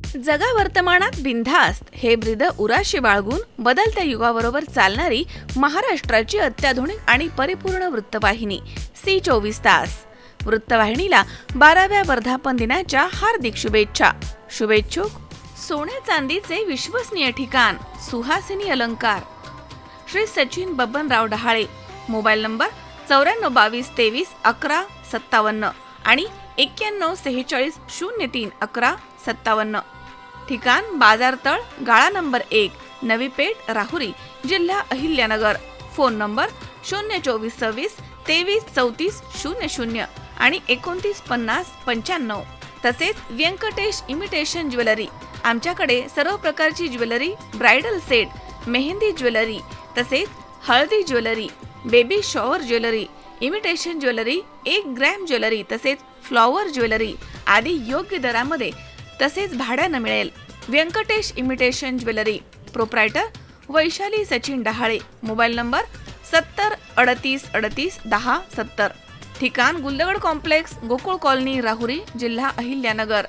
जगा वर्तमानात बिनधास्त हे ब्रीद उराशी बाळगून बदलत्या युगाबरोबर चालणारी महाराष्ट्राची अत्याधुनिक आणि परिपूर्ण वृत्तवाहिनी सी 24 तास. वृत्तवाहिनीला 12व्या वर्धापन दिनाच्या हार्दिक शुभेच्छा. शुभेच्छुक सोन्या चांदीचे विश्वसनीय ठिकाण सुहासिनी अलंकार, श्री सचिन बबनराव डहाळे. मोबाईल नंबर 9422231157 आणि 9146031157. ठिकाण बाजारतळ, गाळा नंबर 1, नवी पेठ, राहुरी, जिल्हा अहिल्यानगर. फोन नंबर 02426233400 आणि 295095. तसेच व्यंकटेश इमिटेशन ज्वेलरी. आमच्याकडे सर्व प्रकारची jewellery, bridal set, mehndi jewellery, तसेच haldi jewellery, baby shower jewellery, imitation jewellery, 1 gram jewellery, तसेच फ्लॉवर ज्वेलरी आदी योग्य दरामध्ये तसेच भाड्यानं मिळेल. Venkatesh imitation jewellery. Proprietor Vaishali Sachin Dahale. Mobile number 7038381070. ठिकाण गुलदगड कॉम्प्लेक्स, गोकुळ कॉलनी, राहुरी, जिल्हा अहिल्यानगर.